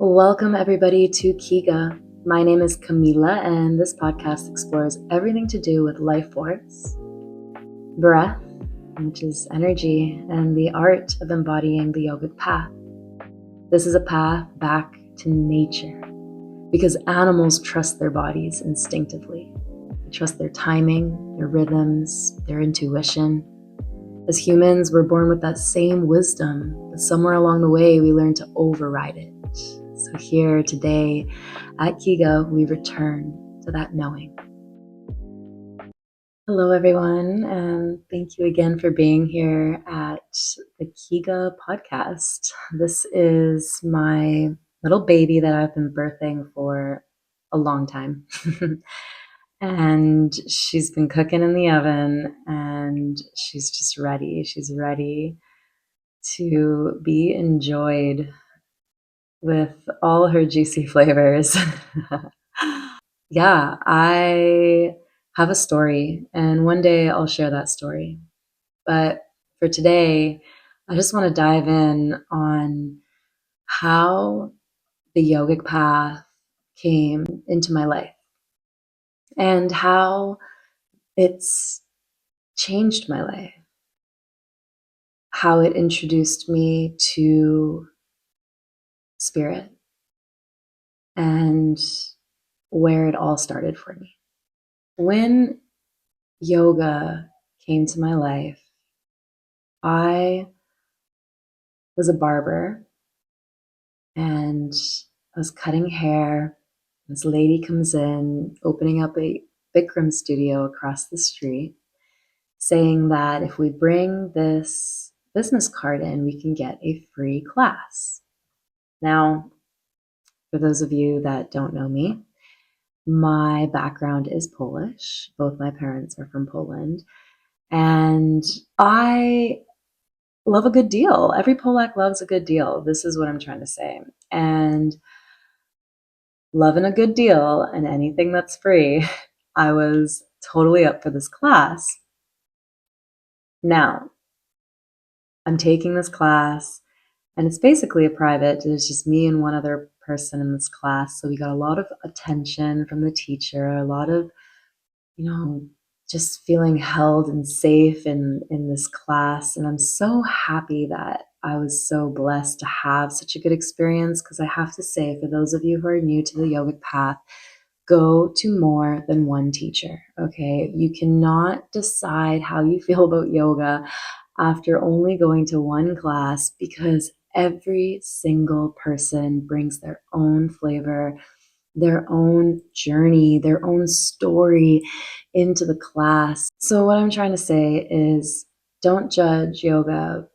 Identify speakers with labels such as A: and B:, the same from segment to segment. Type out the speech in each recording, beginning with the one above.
A: Welcome, everybody, to Qiga. My name is Camila, and this podcast explores everything to do with life force, breath, which is energy, and the art of embodying the yogic path. This is a path back to nature because animals trust their bodies instinctively. They trust their timing, their rhythms, their intuition. As humans, we're born with that same wisdom, but somewhere along the way, we learn to override it. So here today at Qiga, we return to that knowing. Hello, everyone, and thank you again for being here at the Qiga podcast. This is my little baby that I've been birthing for a long time. And she's been cooking in the oven, and she's just ready. She's ready to be enjoyed with all her juicy flavors. Yeah, I have a story, and one day I'll share that story. But for today, I just want to dive in on how the yogic path came into my life and how it's changed my life, how it introduced me to spirit, and where it all started for me. When yoga came to my life, I was a barber and I was cutting hair. This lady comes in, opening up a Bikram studio across the street, saying that if we bring this business card in, we can get a free class. Now, for those of you that don't know me, my background is Polish. Both my parents are from Poland. And I love a good deal. Every Polak loves a good deal. This is what I'm trying to say. And loving a good deal and anything that's free, I was totally up for this class. Now, I'm taking this class, and it's basically a private. There's just me and one other person in this class. So we got a lot of attention from the teacher, a lot of, just feeling held and safe in this class. And I'm so happy that I was so blessed to have such a good experience, because I have to say, for those of you who are new to the yogic path, go to more than one teacher, okay? You cannot decide how you feel about yoga after only going to one class, because every single person brings their own flavor, their own journey, their own story into the class. So what I'm trying to say is, don't judge yoga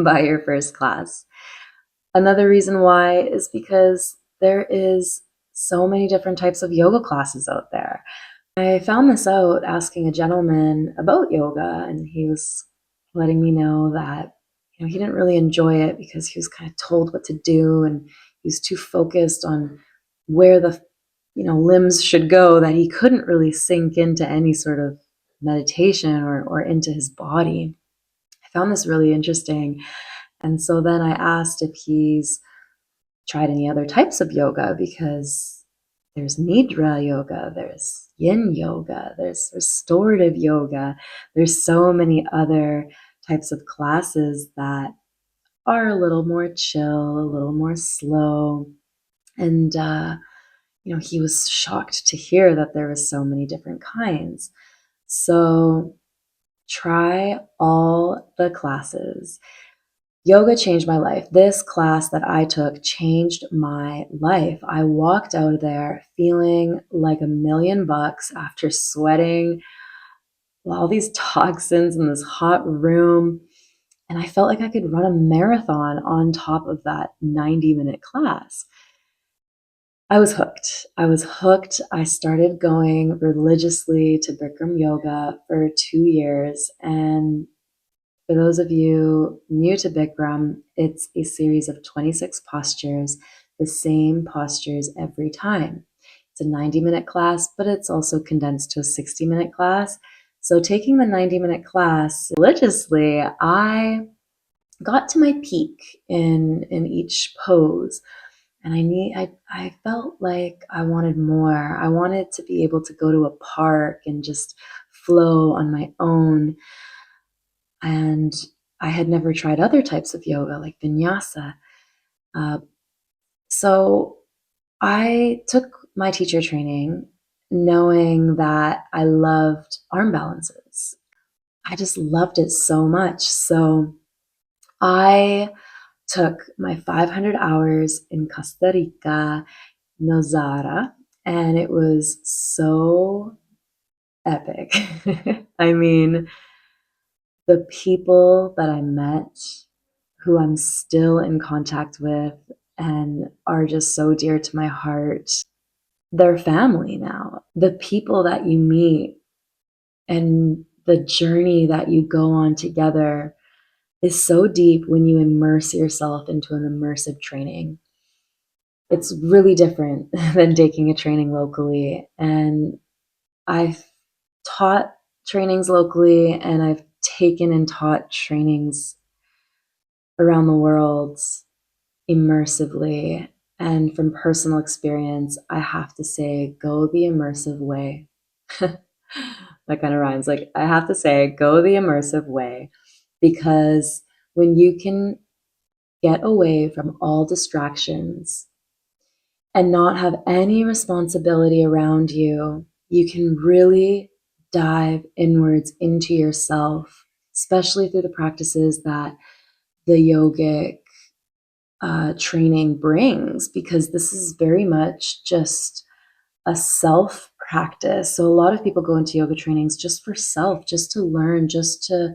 A: by your first class. Another reason why is because there is so many different types of yoga classes out there. I found this out asking a gentleman about yoga, and he was letting me know that he didn't really enjoy it because he was kind of told what to do, and he was too focused on where the limbs should go, that he couldn't really sink into any sort of meditation or into his body. I found this really interesting. And so then I asked if he's tried any other types of yoga, because there's Nidra yoga, there's Yin yoga, there's restorative yoga. There's so many other types of classes that are a little more chill, a little more slow. And, he was shocked to hear that there was so many different kinds. So try all the classes. Yoga changed my life. This class that I took changed my life. I walked out of there feeling like $1,000,000 after sweating all these toxins in this hot room. And I felt like I could run a marathon on top of that 90-minute class. I was hooked. I started going religiously to Bikram yoga for 2 years. And for those of you new to Bikram, it's a series of 26 postures, the same postures every time. It's a 90-minute class, but it's also condensed to a 60-minute class. So taking the 90-minute class religiously, I got to my peak in each pose. And I felt like I wanted more. I wanted to be able to go to a park and just flow on my own. And I had never tried other types of yoga like vinyasa. Uh, so I took my teacher training knowing that I loved arm balances. I just loved it so much. So I took my 500 hours in Costa Rica, Nozara, and it was so epic. I mean, the people that I met, who I'm still in contact with and are just so dear to my heart, they're family now. The people that you meet and the journey that you go on together is so deep when you immerse yourself into an immersive training. It's really different than taking a training locally. And I've taught trainings locally and I've taken and taught trainings around the world immersively. And from personal experience, I have to say, go the immersive way. That kind of rhymes. Like, I have to say, go the immersive way because when you can get away from all distractions and not have any responsibility around you, you can really dive inwards into yourself, especially through the practices that the yogic training brings, because this is very much just a self practice. So, a lot of people go into yoga trainings just for self, just to learn, just to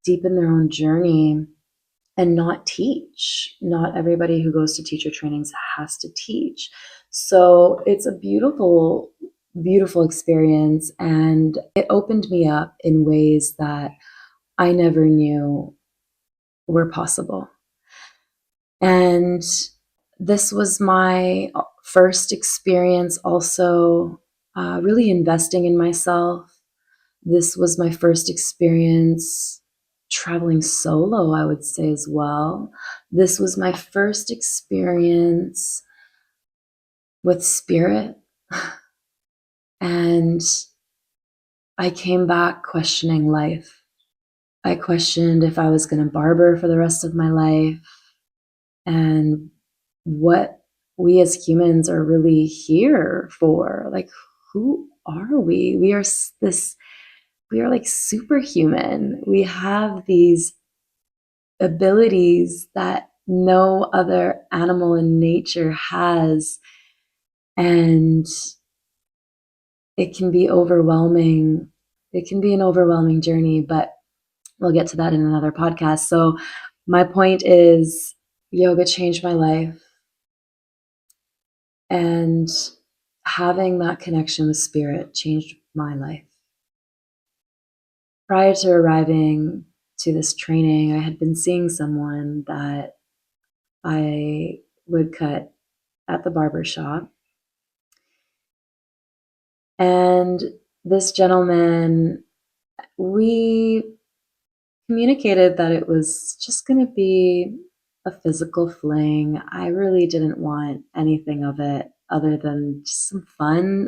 A: deepen their own journey and not teach. Not everybody who goes to teacher trainings has to teach. So it's a beautiful, beautiful experience. And it opened me up in ways that I never knew were possible. And this was my first experience also really investing in myself. This was my first experience traveling solo, I would say, as well. This was my first experience with spirit. And I came back questioning life. I questioned if I was going to barber for the rest of my life and what we as humans are really here for. Like, who are we? We are like superhuman. We have these abilities that no other animal in nature has. And it can be overwhelming. It can be an overwhelming journey, but we'll get to that in another podcast. So, my point is yoga changed my life. And having that connection with spirit changed my life. Prior to arriving to this training, I had been seeing someone that I would cut at the barber shop. And this gentleman, we communicated that it was just going to be a physical fling. I really didn't want anything of it other than just some fun.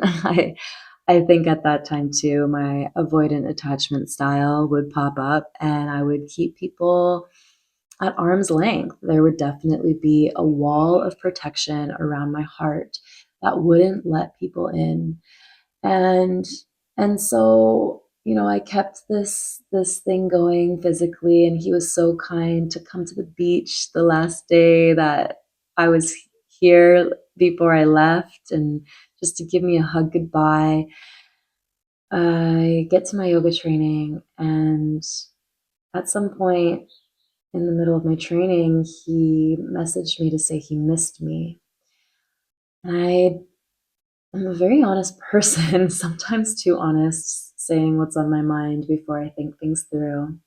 A: I think at that time too, my avoidant attachment style would pop up and I would keep people at arm's length. There would definitely be a wall of protection around my heart that wouldn't let people in. And so, I kept this thing going physically, and he was so kind to come to the beach the last day that I was here before I left, and just to give me a hug goodbye. I get to my yoga training, and at some point in the middle of my training, he messaged me to say he missed me. And I'm a very honest person, sometimes too honest, saying what's on my mind before I think things through.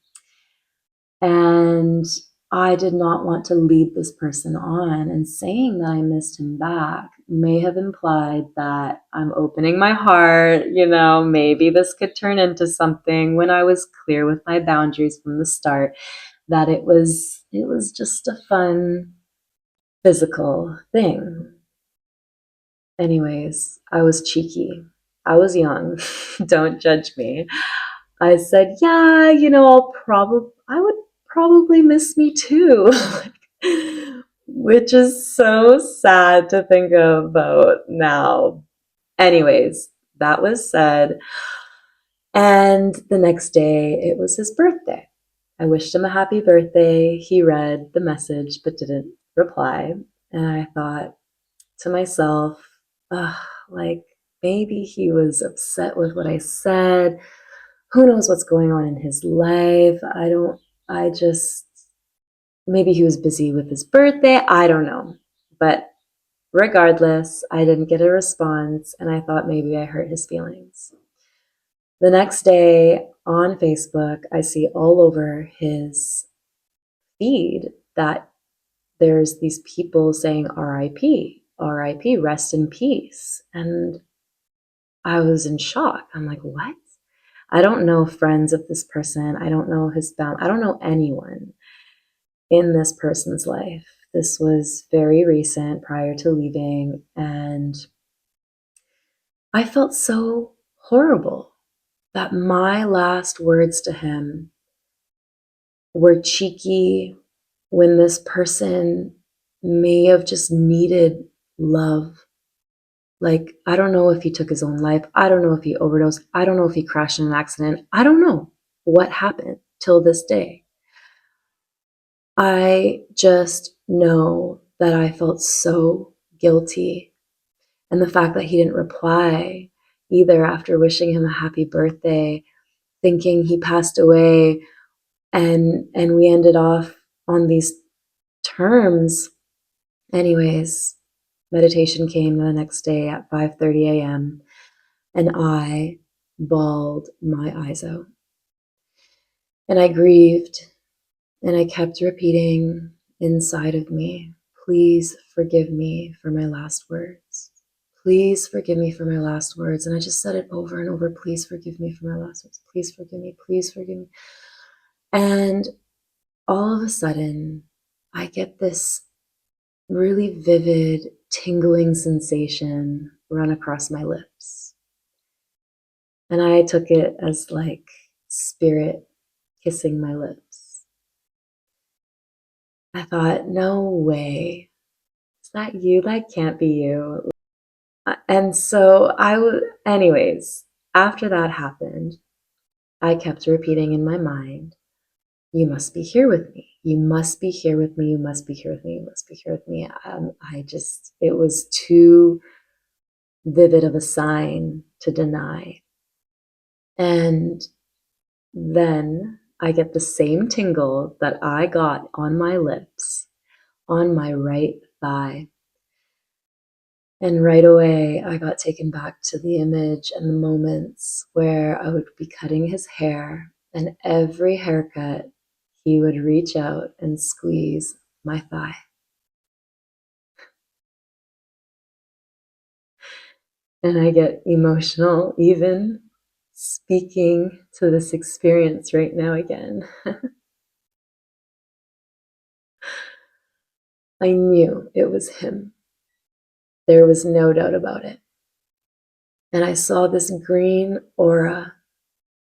A: And I did not want to lead this person on, and saying that I missed him back may have implied that I'm opening my heart, maybe this could turn into something, when I was clear with my boundaries from the start that it was just a fun physical thing. Anyways, I was cheeky. I was young. Don't judge me. I said, yeah, I would probably miss me too. Which is so sad to think about now. Anyways, that was said. And the next day, it was his birthday. I wished him a happy birthday. He read the message but didn't reply. And I thought to myself, ugh, like maybe he was upset with what I said. Who knows what's going on in his life? I just, maybe he was busy with his birthday. I don't know. But regardless, I didn't get a response and I thought maybe I hurt his feelings. The next day on Facebook, I see all over his feed that there's these people saying RIP, RIP, rest in peace. And I was in shock. I'm like, what? I don't know friends of this person. I don't know his family. I don't know anyone in this person's life. This was very recent prior to leaving. And I felt so horrible that my last words to him were cheeky when this person may have just needed love. Like, I don't know if he took his own life. I don't know if he overdosed. I don't know if he crashed in an accident. I don't know what happened till this day. I just know that I felt so guilty. And the fact that he didn't reply either after wishing him a happy birthday, thinking he passed away, and we ended off on these terms. Anyways, meditation came the next day at 5:30 a.m. and I bawled my eyes out. And I grieved and I kept repeating inside of me, please forgive me for my last words. Please forgive me for my last words. And I just said it over and over, please forgive me for my last words. Please forgive me. Please forgive me. And all of a sudden, I get this really vivid, tingling sensation run across my lips. And I took it as like spirit kissing my lips. I thought, no way. Is that you? That can't be you. And so anyways, after that happened, I kept repeating in my mind, you must be here with me. You must be here with me. You must be here with me. You must be here with me. It was too vivid of a sign to deny. And then I get the same tingle that I got on my lips, on my right thigh. And right away, I got taken back to the image and the moments where I would be cutting his hair, and every haircut, he would reach out and squeeze my thigh. And I get emotional even speaking to this experience right now again. I knew it was him. There was no doubt about it. And I saw this green aura,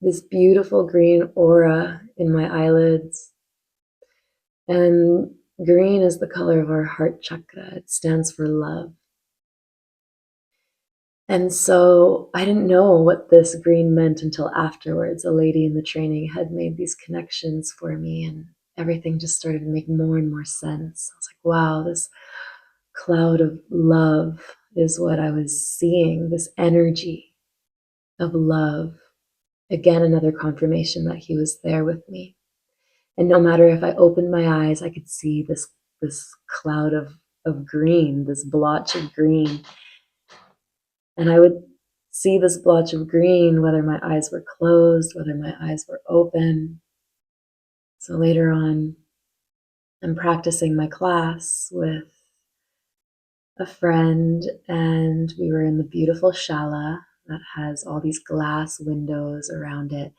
A: this beautiful green aura in my eyelids. And green is the color of our heart chakra. It stands for love. And so I didn't know what this green meant until afterwards. A lady in the training had made these connections for me, and everything just started to make more and more sense. I was like, wow, this cloud of love is what I was seeing, this energy of love. Again, another confirmation that he was there with me. And no matter if I opened my eyes, I could see this cloud of green, this blotch of green. And I would see this blotch of green, whether my eyes were closed, whether my eyes were open. So later on, I'm practicing my class with a friend, and we were in the beautiful shala that has all these glass windows around it.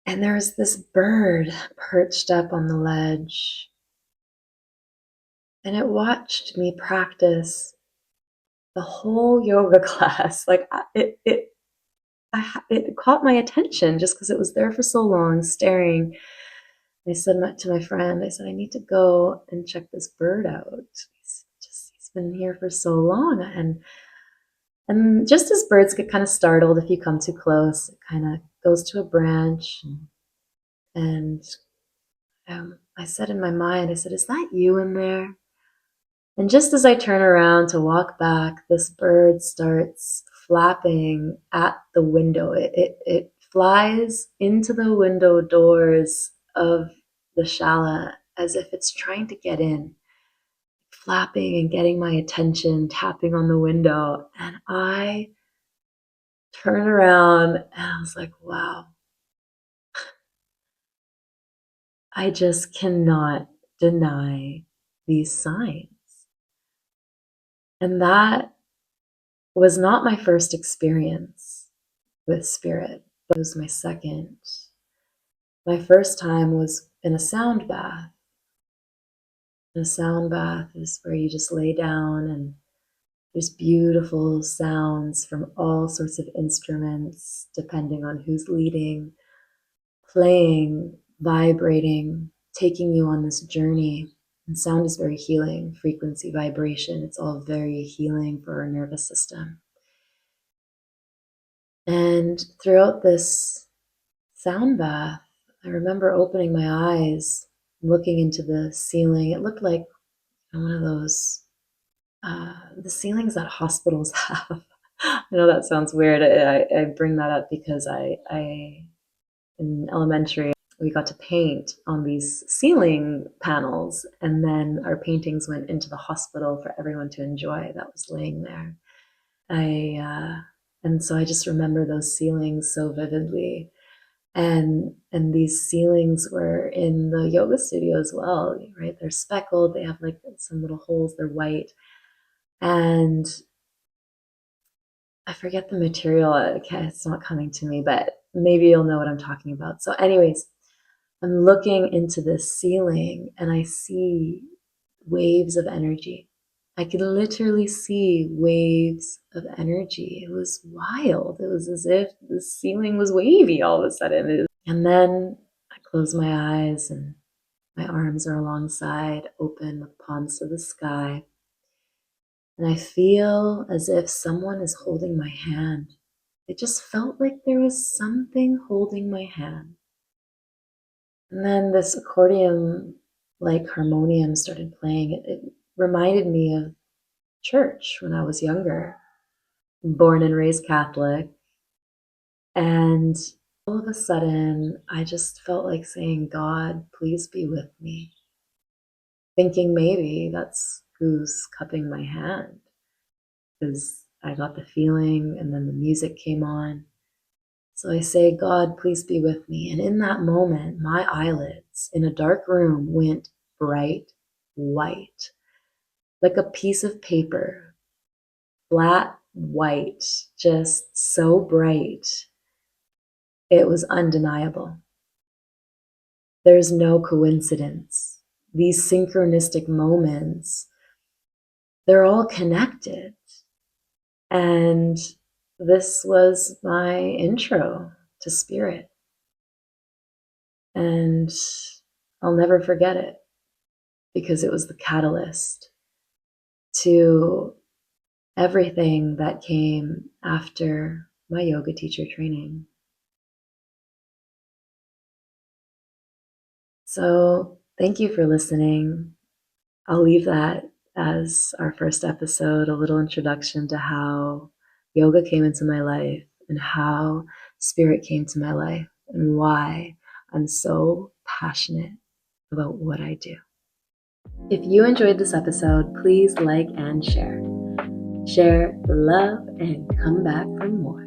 A: And there was this bird perched up on the ledge. And it watched me practice the whole yoga class. Like it caught my attention just because it was there for so long, staring. I said to my friend, I said, I need to go and check this bird out. He's been here for so long. And just as birds get kind of startled if you come too close, it kind of goes to a branch. And I said in my mind, I said, is that you in there? And just as I turn around to walk back, this bird starts flapping at the window. It flies into the window doors of the shala as if it's trying to get in, flapping and getting my attention, tapping on the window. And I turn around and I was like, wow, I just cannot deny these signs. And that was not my first experience with spirit. It was my second. My first time was in a sound bath. A sound bath is where you just lay down and there's beautiful sounds from all sorts of instruments, depending on who's leading, playing, vibrating, taking you on this journey. And sound is very healing, frequency, vibration. It's all very healing for our nervous system. And throughout this sound bath, I remember opening my eyes, looking into the ceiling. It looked like one of those, the ceilings that hospitals have. I know that sounds weird. I bring that up because in elementary, we got to paint on these ceiling panels, and then our paintings went into the hospital for everyone to enjoy that was laying there. And so I just remember those ceilings so vividly. And these ceilings were in the yoga studio as well, right? They're speckled, they have like some little holes, they're white. And I forget the material, okay, it's not coming to me, but maybe you'll know what I'm talking about. So anyways, I'm looking into this ceiling and I see waves of energy. I could literally see waves of energy. It was wild. It was as if the ceiling was wavy all of a sudden. And then I close my eyes and my arms are alongside, open with palms to the sky. And I feel as if someone is holding my hand. It just felt like there was something holding my hand. And then this accordion-like harmonium started playing. It reminded me of church when I was younger, born and raised Catholic. And all of a sudden, I just felt like saying, God, please be with me. Thinking maybe that's who's cupping my hand. Because I got the feeling and then the music came on. So I say, God, please be with me. And in that moment, my eyelids in a dark room went bright white, like a piece of paper, flat white, just so bright. It was undeniable. There's no coincidence. These synchronistic moments, they're all connected. And this was my intro to spirit. And I'll never forget it because it was the catalyst to everything that came after my yoga teacher training. So thank you for listening. I'll leave that as our first episode, a little introduction to how yoga came into my life and how spirit came to my life and why I'm so passionate about what I do. If you enjoyed this episode, please like and share. Share the love and come back for more.